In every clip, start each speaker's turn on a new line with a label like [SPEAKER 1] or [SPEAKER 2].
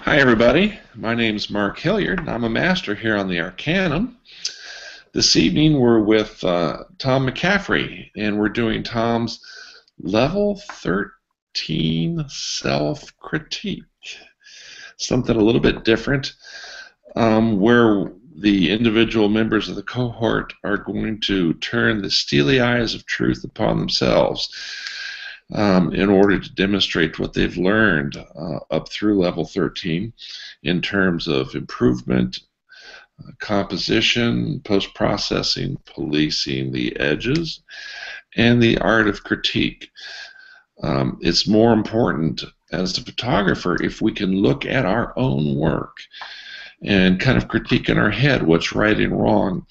[SPEAKER 1] Hi, everybody. My name's Mark Hilliard, and I'm a master here on the Arcanum. This evening, we're with Thom McCafferty, and we're doing Thom's Level 13 Self Critique. Something a little bit different, where the individual members of the cohort are going to turn the steely eyes of truth upon themselves in order to demonstrate what they've learned up through level 13 in terms of improvement, composition, post-processing, policing the edges, and the art of critique. It's more important as a photographer if we can look at our own work and kind of critique in our head what's right and wrong,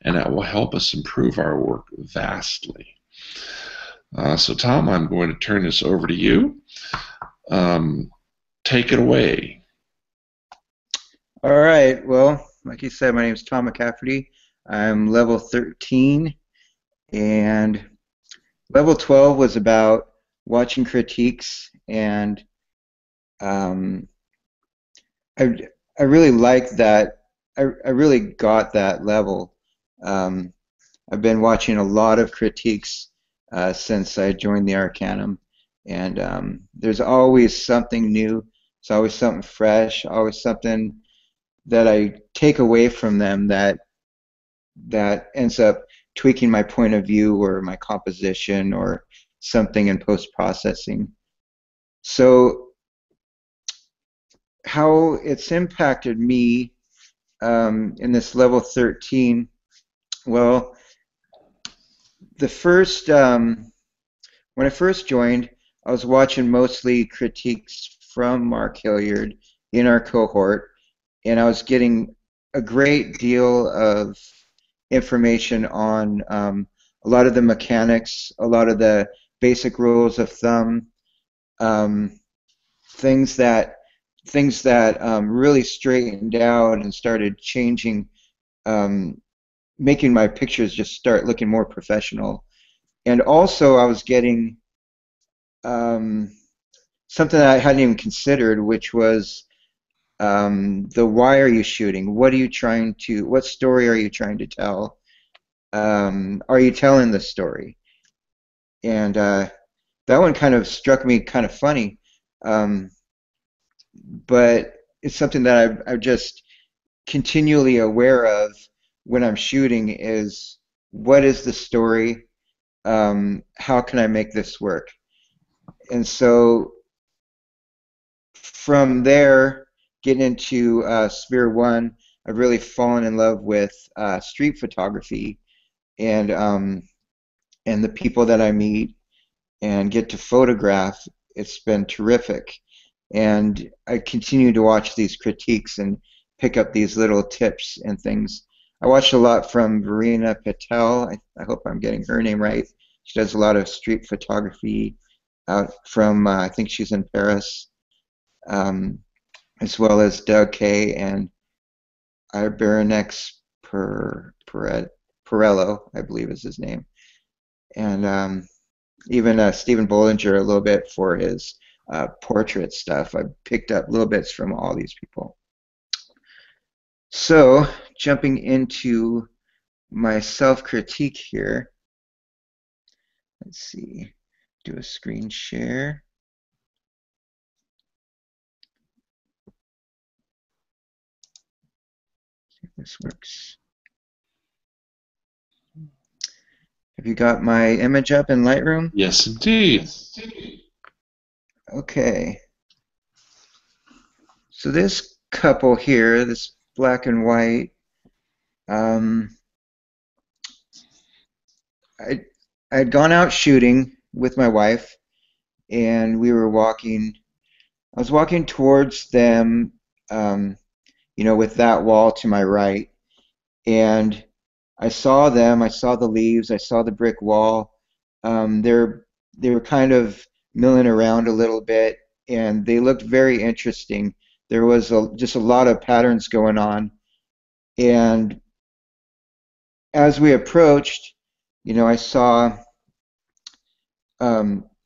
[SPEAKER 1] and that will help us improve our work vastly. So Thom, I'm going to turn this over to you. Take it away.
[SPEAKER 2] All right. Well, like you said, my name is Thom McCafferty. I'm level 13, and level 12 was about watching critiques, and I I really liked that. I really got that level. Um, I've been watching a lot of critiques since I joined the Arcanum, and there's always something new. It's always something fresh, always something that I take away from them that ends up tweaking my point of view or my composition or something in post processing. So how it's impacted me in this level 13, well, the first when I first joined, I was watching mostly critiques from Mark Hilliard in our cohort, and I was getting a great deal of information on a lot of the mechanics, a lot of the basic rules of thumb, um, things that really straightened out and started changing, um, making my pictures just start looking more professional. And also, I was getting um, something that I hadn't even considered, which was the why are you shooting? What story are you trying to tell? Are you telling the story? And that one kind of struck me kind of funny, um, but it's something that I've just continually aware of when I'm shooting is what is the story? How can I make this work? And so from there, getting into Sphere One, I've really fallen in love with street photography and and the people that I meet and get to photograph. It's been terrific, and I continue to watch these critiques and pick up these little tips and things. I watched a lot from Verena Patel. I hope I'm getting her name right. She does a lot of street photography out from I think she's in Paris, um, as well as Doug Kay and Iberenex Perello, I believe is his name, and even Stephen Bollinger a little bit for his portrait stuff. I picked up little bits from all these people. So jumping into my self-critique here, let's see, do a screen share. See if this works. Have you got my image up in Lightroom?
[SPEAKER 1] Yes, indeed.
[SPEAKER 2] Okay. So this couple here, this black and white, um, I I had gone out shooting with my wife, and we were walking. I was walking towards them, um, with that wall to my right, and I saw them. I saw the leaves. I saw the brick wall. They were kind of milling around a little bit, and they looked very interesting. There was just a lot of patterns going on, and as we approached, I saw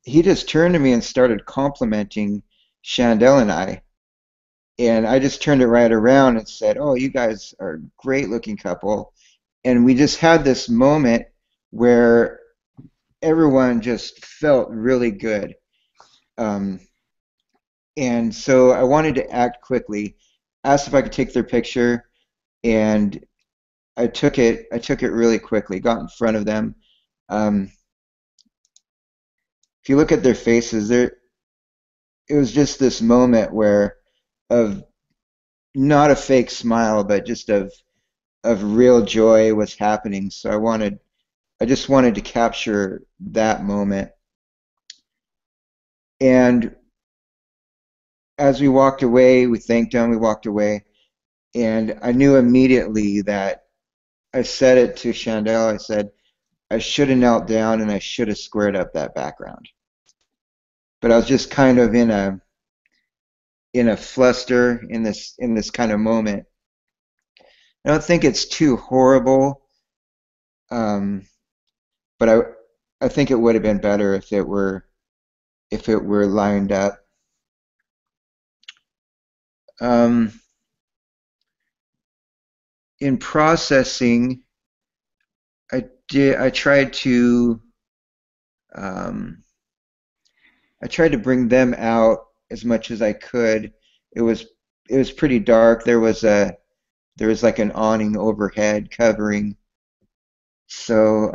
[SPEAKER 2] he just turned to me and started complimenting Chandel and I, And I just turned it right around and said, "Oh, you guys are a great looking couple." And we just had this moment where everyone just felt really good. Um, and so I wanted to act quickly, asked if I could take their picture, and I took it. I took it really quickly, got in front of them. Um, if you look at their faces, there it was just this moment where of not a fake smile, but just of real joy was happening. So I just wanted to capture that moment. And as we walked away, we thanked him, we walked away, and I knew immediately that I said it to Chandel. I said, I should have knelt down and I should have squared up that background. But I was just kind of in a fluster in this kind of moment. I don't think it's too horrible, um, but I think it would have been better if it were lined up. Um, in processing, I tried to um, I tried to bring them out as much as I could. It was it was pretty dark. There was like an awning overhead covering. So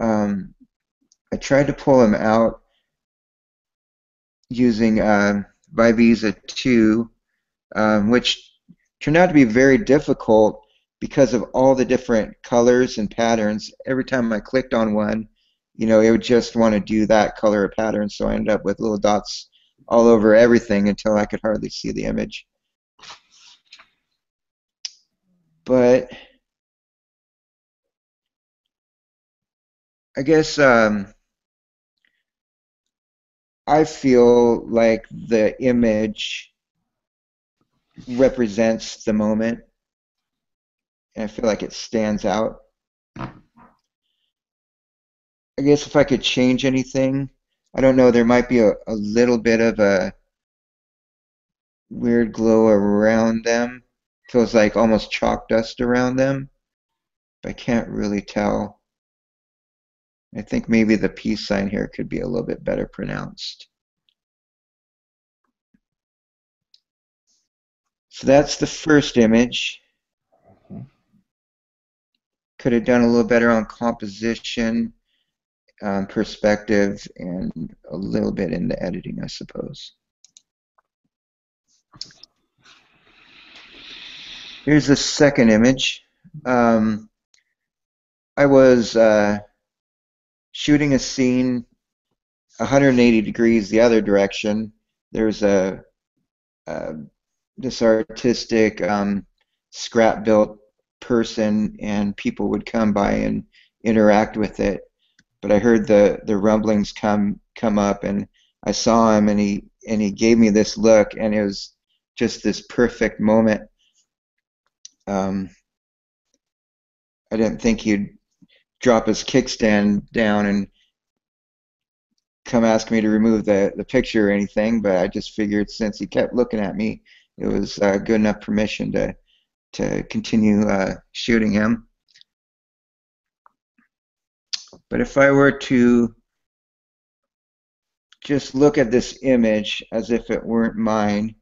[SPEAKER 2] I tried to pull them out using Vivisa 2, which turned out to be very difficult because of all the different colors and patterns. Every time I clicked on one, it would just want to do that color or pattern. So I ended up with little dots all over everything until I could hardly see the image. But I guess I feel like the image represents the moment, and I feel like it stands out. I guess if I could change anything, I don't know, there might be a little bit of a weird glow around them. Feels like almost chalk dust around them, but I can't really tell. I think maybe the peace sign here could be a little bit better pronounced. So that's the first image. Could have done a little better on composition, perspective, and a little bit in the editing, I suppose. Here's the second image. Um, I was shooting a scene 180 degrees the other direction. There's a this artistic scrap built person, and people would come by and interact with it. But I heard the rumblings come up, and I saw him, and he gave me this look, and it was just this perfect moment. Um, I didn't think he'd drop his kickstand down and come ask me to remove the picture or anything, but I just figured since he kept looking at me, it was good enough permission to continue shooting him. But if I were to just look at this image as if it weren't mine,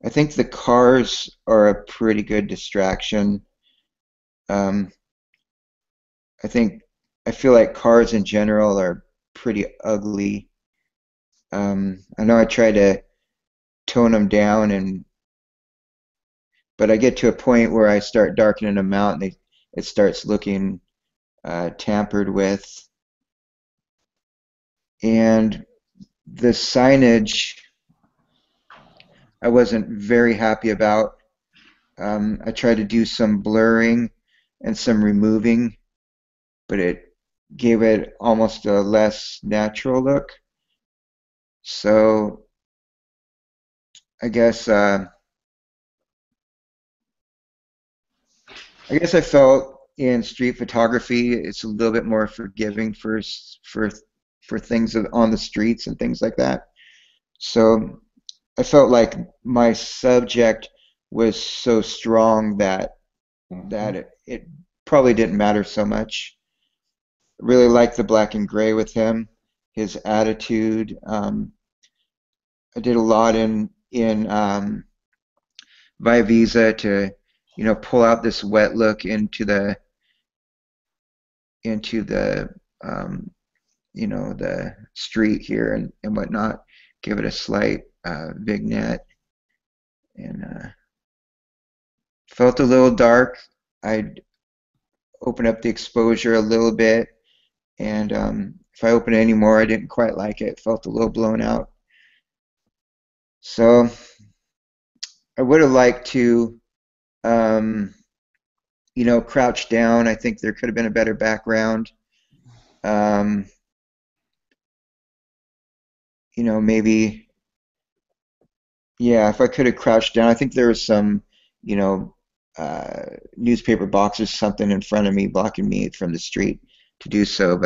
[SPEAKER 2] I think the cars are a pretty good distraction. Um, I feel like cars in general are pretty ugly. I know I try to tone them down, but I get to a point where I start darkening them out, and it starts looking tampered with. And the signage I wasn't very happy about. I tried to do some blurring and some removing, but it gave it almost a less natural look. So I guess I felt in street photography it's a little bit more forgiving for things on the streets and things like that. So I felt like my subject was so strong that
[SPEAKER 1] Mhm.
[SPEAKER 2] it probably didn't matter so much. Really liked the black and gray with him, his attitude. I did a lot in Visa to, pull out this wet look into the um, the street here and whatnot. Give it a slight vignette and felt a little dark. I'd open up the exposure a little bit, and if I opened it anymore, I didn't quite like it. It felt a little blown out. So I would have liked to, um, crouch down. I think there could have been a better background. Um, maybe, yeah, if I could have crouched down, I think there was some, you know, newspaper boxes, something in front of me blocking me from the street to do so.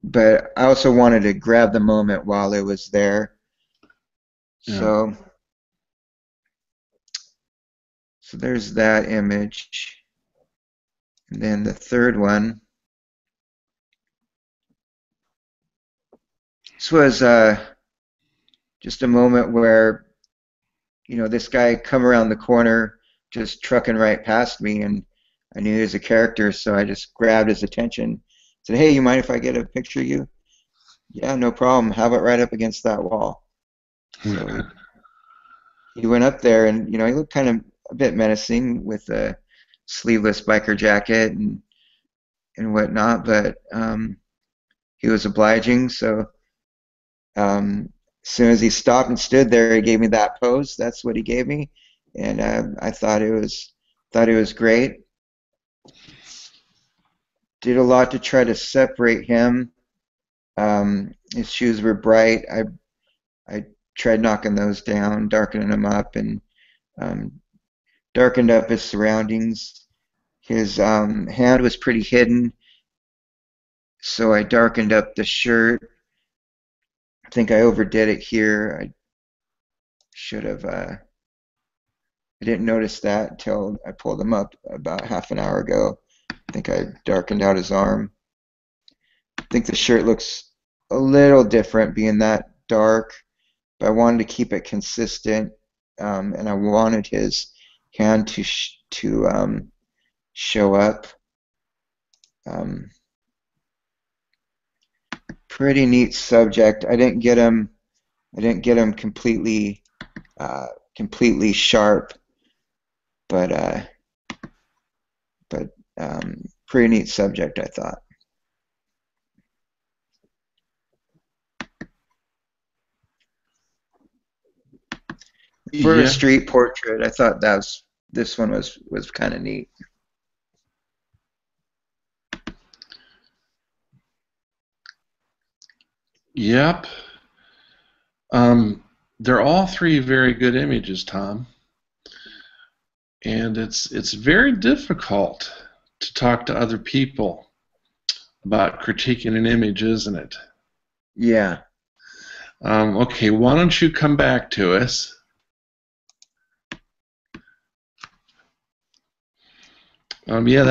[SPEAKER 2] But I also wanted to grab the moment while it was there.
[SPEAKER 1] Yeah.
[SPEAKER 2] So, so there's that image. And then the third one. This was just a moment where, this guy come around the corner, just trucking right past me, and I knew he was a character, so I just grabbed his attention. Said, "Hey, you mind if I get a picture of you?" Yeah, no problem. Have it right up against that wall. So he went up there, and he looked kind of a bit menacing with a sleeveless biker jacket and whatnot, but he was obliging. So as soon as he stopped and stood there, he gave me that pose. That's what he gave me, and I thought it was great. Did a lot to try to separate him. His shoes were bright. I tried knocking those down, darkening them up, and um, darkened up his surroundings. His hand was pretty hidden, so I darkened up the shirt. I think I overdid it here. I should have. I didn't notice that until I pulled him up about half an hour ago. I think I darkened out his arm. I think the shirt looks a little different being that dark, but I wanted to keep it consistent, and I wanted his hand to show up. Um, Pretty neat subject. I didn't get him uh, completely sharp, but uh, but pretty neat subject, I thought. For a
[SPEAKER 1] Yeah.
[SPEAKER 2] street portrait, I thought this one was kind of neat.
[SPEAKER 1] Yep. Um, they're all three very good images, Tom, and it's very difficult to talk to other people about critiquing an image, isn't it?
[SPEAKER 2] Yeah,
[SPEAKER 1] Okay, why don't you come back to us? Yeah,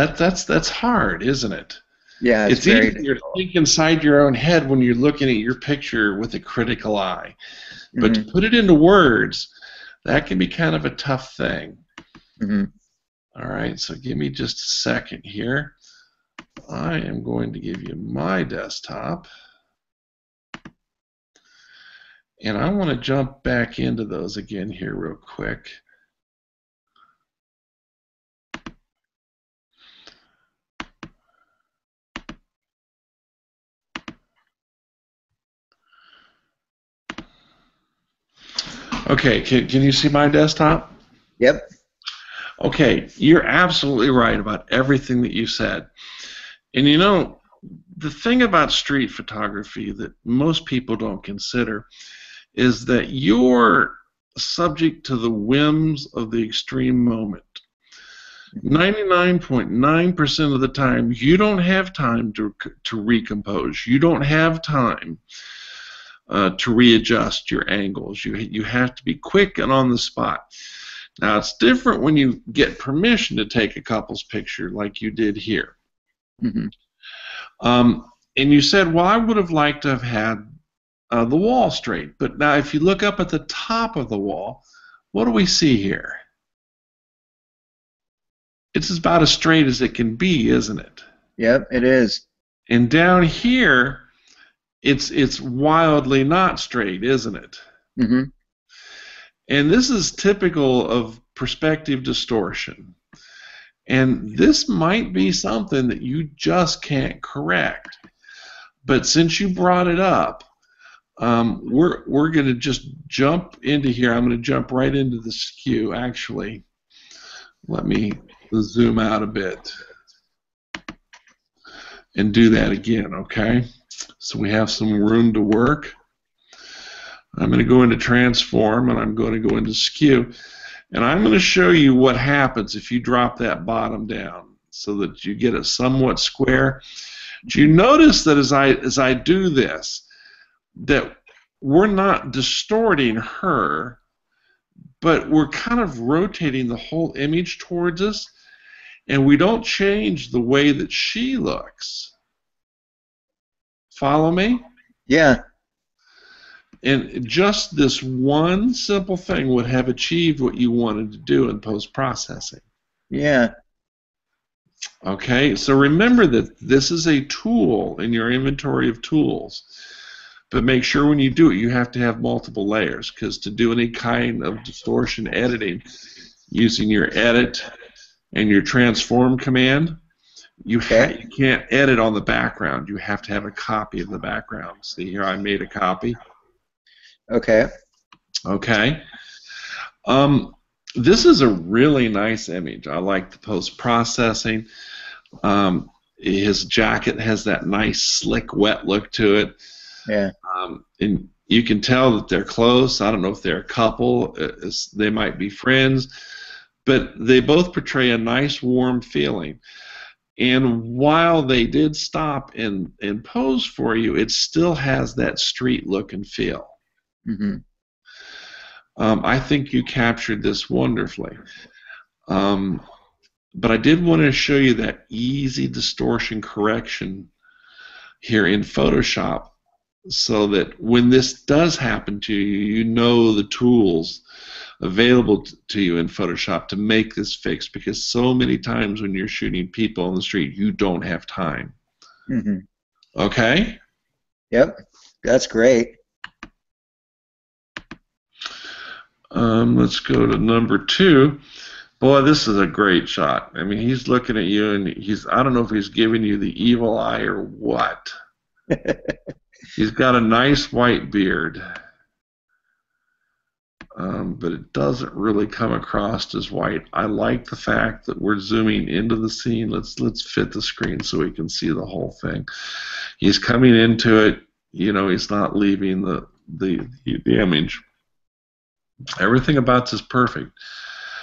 [SPEAKER 1] that's hard, isn't it?
[SPEAKER 2] yeah, it's
[SPEAKER 1] It's
[SPEAKER 2] very
[SPEAKER 1] easier to
[SPEAKER 2] difficult.
[SPEAKER 1] think inside your own head when you're looking at your picture with a critical eye, but to
[SPEAKER 2] Hmm.
[SPEAKER 1] put it into words, that can be kind of a tough thing.
[SPEAKER 2] Hmm.
[SPEAKER 1] All right, so give me just a second here. I am going to give you my desktop, and I want to jump back into those again here real quick. Okay, can you see my desktop?
[SPEAKER 2] Yep.
[SPEAKER 1] Okay, you're absolutely right about everything that you said. And the thing about street photography that most people don't consider is that you're subject to the whims of the extreme moment.
[SPEAKER 2] Hmm.
[SPEAKER 1] 99.9% of the time, you don't have time to recompose. You don't have time to readjust your angles. You have to be quick and on the spot. Now, it's different when you get permission to take a couple's picture like you did here.
[SPEAKER 2] Mm-hmm.
[SPEAKER 1] And you said, well, I would have liked to have had the wall straight. But now if you look up at the top of the wall, what do we see here? It's about as straight as it can be, isn't it?
[SPEAKER 2] Yep, it is.
[SPEAKER 1] And down here, it's wildly not straight, isn't it?
[SPEAKER 2] Mm-hmm.
[SPEAKER 1] And this is typical of perspective distortion. And this might be something that you just can't correct. But since you brought it up, we're going to just jump into here. I'm going to jump right into the skew, actually. Let me zoom out a bit and do that again, okay? So we have some room to work. I'm going to go into transform, and I'm going to go into skew. And I'm going to show you what happens if you drop that bottom down so that you get it somewhat square. Do you notice that as I do this, that we're not distorting her, but we're kind of rotating the whole image towards us, and we don't change the way that she looks. Follow me?
[SPEAKER 2] Yeah.
[SPEAKER 1] And just this one simple thing would have achieved what you wanted to do in post-processing.
[SPEAKER 2] Yeah.
[SPEAKER 1] Okay, so remember that this is a tool in your inventory of tools. But make sure when you do it, you have to have multiple layers, because to do any kind of distortion editing using your edit and your transform command, you can't edit on the background. You have to have a copy of the background. See here, I made a copy.
[SPEAKER 2] Okay.
[SPEAKER 1] Okay. This is a really nice image. I like the post-processing. His jacket has that nice, slick, wet look to it.
[SPEAKER 2] Yeah.
[SPEAKER 1] And you can tell that they're close. I don't know if they're a couple. They might be friends. But they both portray a nice, warm feeling. And while they did stop and pose for you, it still has that street look and feel.
[SPEAKER 2] Mm-hmm.
[SPEAKER 1] I think you captured this wonderfully. But I did want to show you that easy distortion correction here in Photoshop so that when this does happen to you, you know the tools available to you in Photoshop to make this fix, because so many times when you're shooting people on the street, you don't have time.
[SPEAKER 2] Mm-hmm.
[SPEAKER 1] Okay?
[SPEAKER 2] Yep. That's great.
[SPEAKER 1] Let's go to number 2. Boy, this is a great shot. I mean, he's looking at you, and I don't know if he's giving you the evil eye or what. He's got a nice white beard, but it doesn't really come across as white. I like the fact that we're zooming into the scene. Let's fit the screen so we can see the whole thing. He's coming into it. You know, he's not leaving the image. Everything about this is perfect.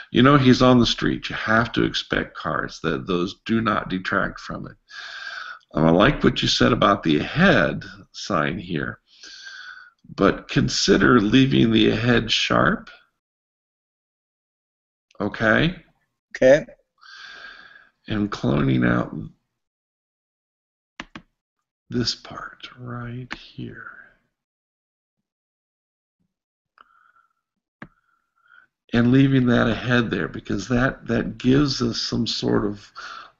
[SPEAKER 1] You know, he's on the street. You have to expect cars. Those do not detract from it. I like what you said about the ahead sign here, but consider leaving the ahead sharp. Okay?
[SPEAKER 2] Okay.
[SPEAKER 1] And cloning out this part right here. And leaving that ahead there, because that gives us some sort of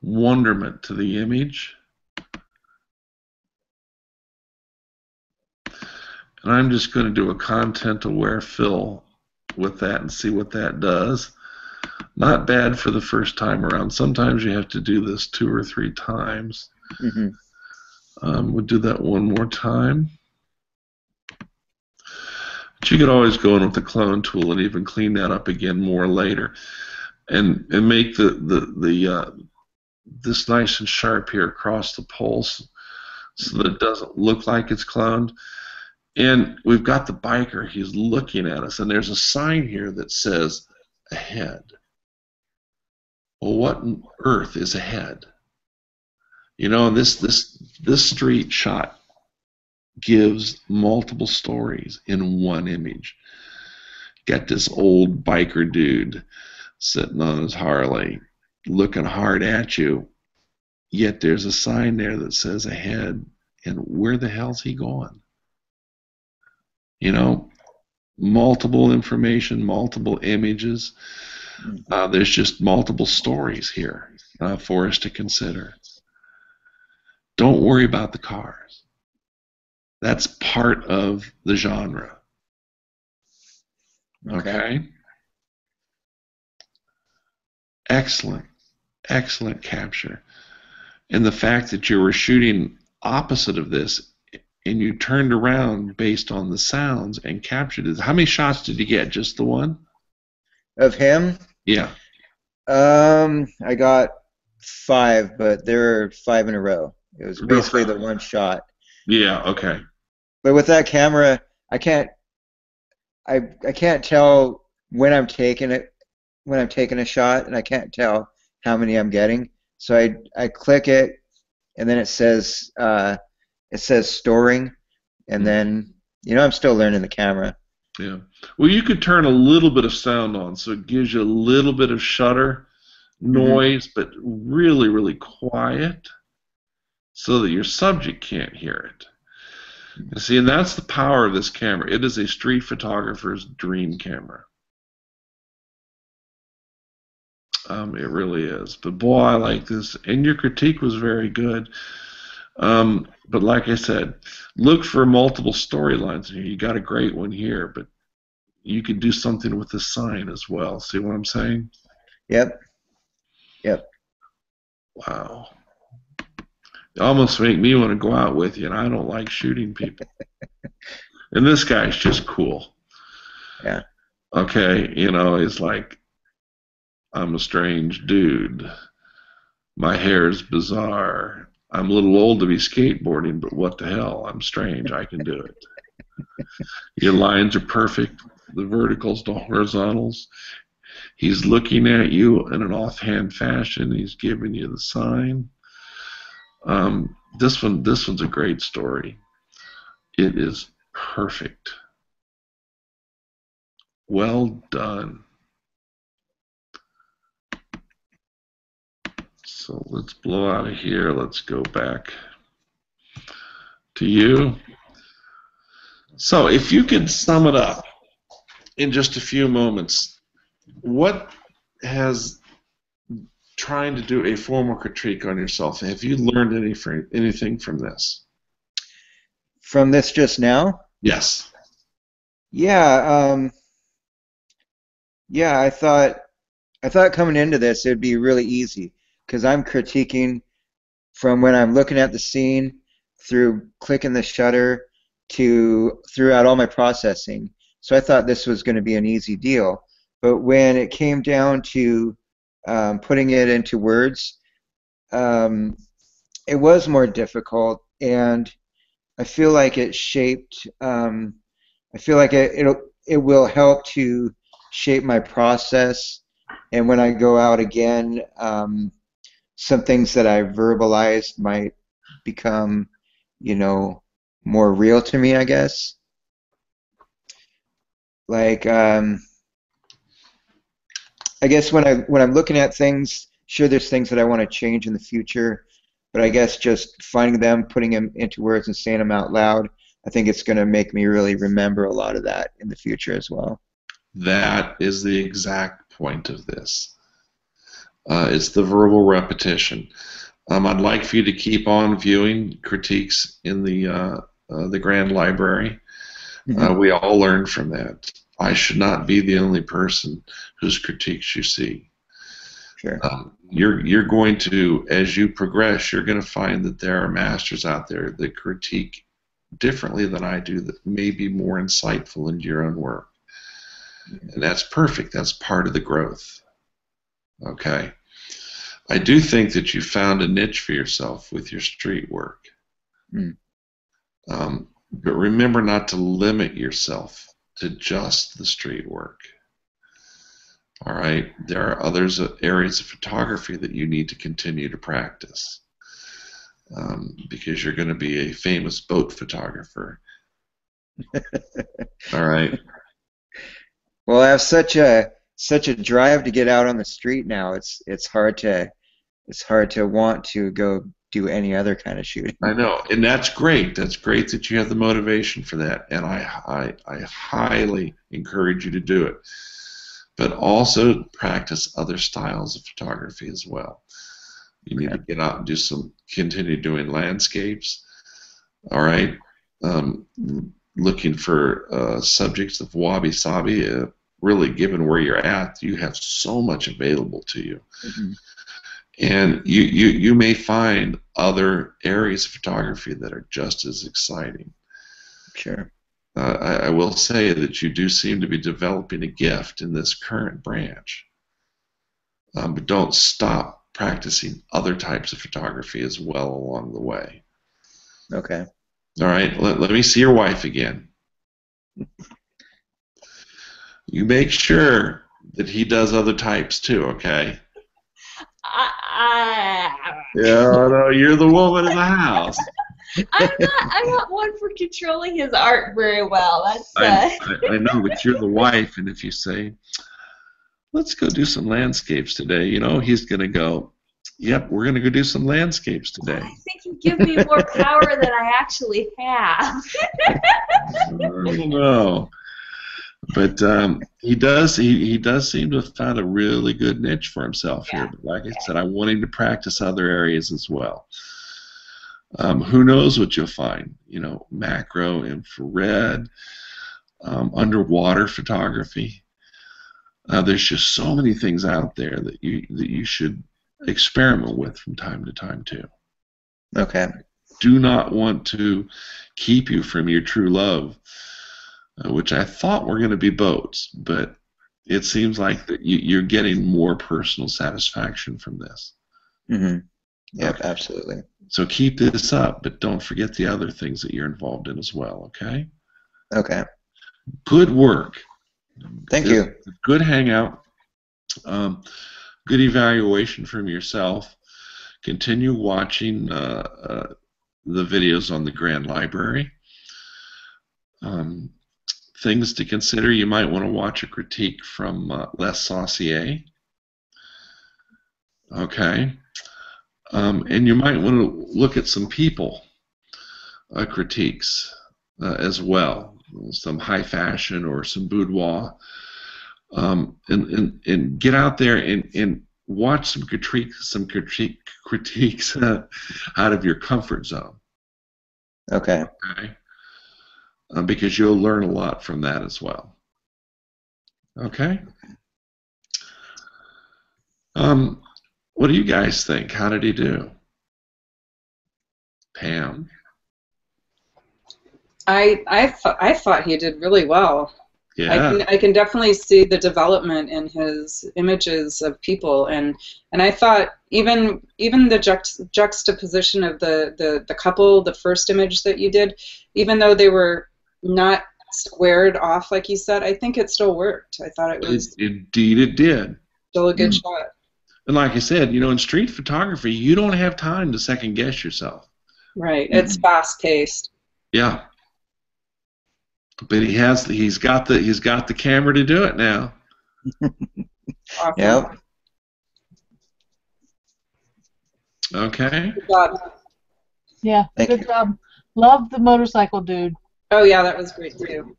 [SPEAKER 1] wonderment to the image. And I'm just going to do a content-aware fill with that and see what that does. Not bad for the first time around. Sometimes you have to do this 2 or 3 times.
[SPEAKER 2] Mm-hmm.
[SPEAKER 1] We'll do that one more time. But you could always go in with the clone tool and even clean that up again more later, and make this nice and sharp here across the pulse, so that it doesn't look like it's cloned. And we've got the biker. He's looking at us, and there's a sign here that says ahead. Well, what on earth is ahead? You know, this street shot gives multiple stories in one image. Got this old biker dude sitting on his Harley looking hard at you, yet there's a sign there that says ahead, and where the hell's he going? You know, multiple information, multiple images. There's just multiple stories here for us to consider. Don't worry about the cars. That's part of the genre. Okay? Excellent, excellent capture. And the fact that you were shooting opposite of this and you turned around based on the sounds and captured it. How many shots did you get? Just the one?
[SPEAKER 2] Of him?
[SPEAKER 1] Yeah.
[SPEAKER 2] I got 5, but there were 5 in a row. It was basically the one shot.
[SPEAKER 1] Yeah, okay.
[SPEAKER 2] But with that camera, I can't tell when I'm taking a shot, and I can't tell how many I'm getting. So I click it, and then it says storing, and then I'm still learning the camera.
[SPEAKER 1] Yeah. Well, you could turn a little bit of sound on, so it gives you a little bit of shutter noise, but really, really quiet, so that your subject can't hear it. You see, and that's the power of this camera. It is a street photographer's dream camera. It really is. But boy, I like this. And your critique was very good. But like I said, look for multiple storylines here. You got a great one here, but you could do something with the sign as well. See what I'm saying?
[SPEAKER 2] Yep.
[SPEAKER 1] Wow. You almost make me want to go out with you, and I don't like shooting people. And this guy's just cool.
[SPEAKER 2] Yeah.
[SPEAKER 1] Okay, he's like, I'm a strange dude. My hair's bizarre. I'm a little old to be skateboarding, but what the hell? I'm strange. I can do it. Your lines are perfect. The verticals, the horizontals. He's looking at you in an offhand fashion. He's giving you the sign. This one's a great story. It is perfect. Well done. So let's blow out of here. Let's go back to you. So if you could sum it up in just a few moments, what has trying to do a formal critique on yourself, have you learned anything from this?
[SPEAKER 2] From this just now?
[SPEAKER 1] Yes.
[SPEAKER 2] Yeah. I thought coming into this it'd be really easy because I'm critiquing from when I'm looking at the scene through clicking the shutter to throughout all my processing. So I thought this was going to be an easy deal. But when it came down to putting it into words, it was more difficult, and I feel like it shaped. I feel like it will help to shape my process, and when I go out again, some things that I verbalized might become, more real to me, I guess. Like, I guess when I'm looking at things, sure, there's things that I want to change in the future, but I guess just finding them, putting them into words, and saying them out loud, I think it's going to make me really remember a lot of that in the future as well.
[SPEAKER 1] That is the exact point of this. It's the verbal repetition. I'd like for you to keep on viewing critiques in the Grand Library. We all learn from that. I should not be the only person whose critiques you see.
[SPEAKER 2] Sure.
[SPEAKER 1] You're going to, as you progress, you're going to find that there are masters out there that critique differently than I do that may be more insightful into your own work. And that's perfect. That's part of the growth. Okay. I do think that you found a niche for yourself with your street work. But remember not to limit yourself to just the street work. All right? There are areas of photography that you need to continue to practice. because you're going to be a famous boat photographer. All right.
[SPEAKER 2] Well, I have such a drive to get out on the street now. It's hard to want to go do any other kind of shooting.
[SPEAKER 1] I know, and that's great. That's great that you have the motivation for that, and I highly encourage you to do it. But also practice other styles of photography as well. You need to get out and continue doing landscapes. All right, looking for subjects of wabi-sabi. Really, given where you're at, you have so much available to you.
[SPEAKER 2] Mm-hmm.
[SPEAKER 1] And you may find other areas of photography that are just as exciting.
[SPEAKER 2] Sure.
[SPEAKER 1] I will say that you do seem to be developing a gift in this current branch. But don't stop practicing other types of photography as well along the way.
[SPEAKER 2] Okay.
[SPEAKER 1] All right, let me see your wife again. You make sure that he does other types too, okay? Yeah, no, you're the woman in the house.
[SPEAKER 3] I'm not one for controlling his art very well. That's
[SPEAKER 1] I know, but you're the wife, and if you say, let's go do some landscapes today, he's going to go, yep, we're going to go do some landscapes today.
[SPEAKER 3] I think you give me more power than I actually have.
[SPEAKER 1] I don't know. But he does seem to have found a really good niche for himself here. But like I said, I want him to practice other areas as well. Who knows what you'll find? Macro, infrared, underwater photography. There's just so many things out there that you should experiment with from time to time too.
[SPEAKER 2] Okay.
[SPEAKER 1] Do not want to keep you from your true love, which I thought were going to be boats, but it seems like that you're getting more personal satisfaction from this.
[SPEAKER 2] Mm-hmm. Yep,
[SPEAKER 1] Okay.
[SPEAKER 2] absolutely.
[SPEAKER 1] So keep this up, but don't forget the other things that you're involved in as well, okay?
[SPEAKER 2] Okay.
[SPEAKER 1] Good work.
[SPEAKER 2] Thank you.
[SPEAKER 1] Good hangout. Good evaluation from yourself. Continue watching the videos on the Grand Library. Things to consider, you might want to watch a critique from Les Saucier. Okay. And you might want to look at some people critiques as well, some high fashion or some boudoir, and get out there and watch some critiques out of your comfort zone.
[SPEAKER 2] Okay.
[SPEAKER 1] Okay. Because you'll learn a lot from that as well. Okay? What do you guys think? How did he do? Pam?
[SPEAKER 4] I thought he did really well.
[SPEAKER 1] Yeah.
[SPEAKER 4] I can definitely see the development in his images of people, and I thought even the juxtaposition of the couple, the first image that you did, even though they were not squared off like you said, I think it still worked. I thought it was
[SPEAKER 1] Indeed it did.
[SPEAKER 4] still a good shot.
[SPEAKER 1] And like I said, in street photography, you don't have time to second guess yourself.
[SPEAKER 4] Right. It's fast paced.
[SPEAKER 1] Yeah. But he's got the camera to do it now.
[SPEAKER 4] Awesome.
[SPEAKER 2] Yep.
[SPEAKER 4] Good
[SPEAKER 1] Okay.
[SPEAKER 4] job.
[SPEAKER 5] Yeah,
[SPEAKER 2] Thank
[SPEAKER 5] good
[SPEAKER 2] you.
[SPEAKER 5] job. Love the motorcycle dude.
[SPEAKER 4] Oh yeah, that was great too.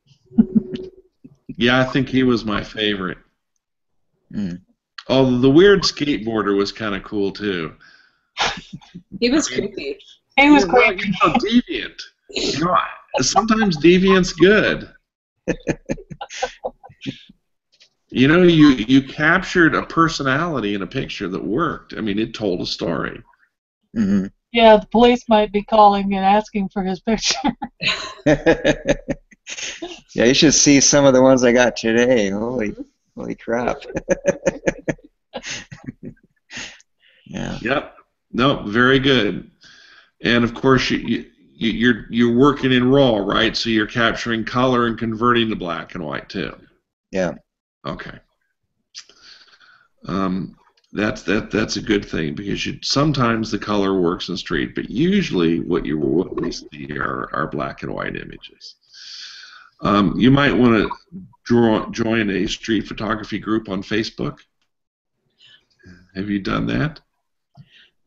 [SPEAKER 1] Yeah, I think he was my favorite.
[SPEAKER 2] Mm.
[SPEAKER 1] Oh, the weird skateboarder was kind of cool too.
[SPEAKER 4] He was creepy.
[SPEAKER 5] He was
[SPEAKER 1] Well,
[SPEAKER 5] great.
[SPEAKER 1] deviant. Sometimes deviant's good. You captured a personality in a picture that worked. I mean, it told a story.
[SPEAKER 2] Mm-hmm.
[SPEAKER 5] Yeah, the police might be calling and asking for his picture.
[SPEAKER 2] Yeah, you should see some of the ones I got today. Holy crap. Yeah.
[SPEAKER 1] Yep. No, very good. And of course, you're working in RAW, right? So you're capturing color and converting to black and white too.
[SPEAKER 2] Yeah.
[SPEAKER 1] Okay. That's a good thing because sometimes the color works in street, but usually what we see are black and white images. You might want to join a street photography group on Facebook. Have you done that?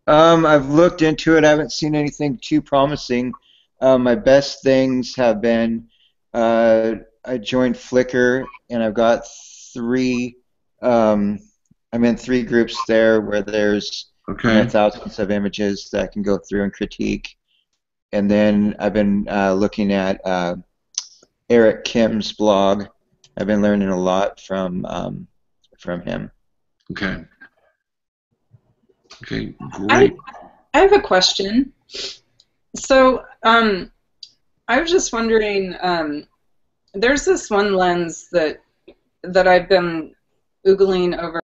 [SPEAKER 2] I've looked into it. I haven't seen anything too promising. My best things have been I joined Flickr, and I've got three. I'm in three groups there where there's thousands of images that I can go through and critique. And then I've been looking at Eric Kim's blog. I've been learning a lot from him.
[SPEAKER 1] Okay. Okay, great.
[SPEAKER 4] I have a question. So I was just wondering, there's this one lens that I've been oogling over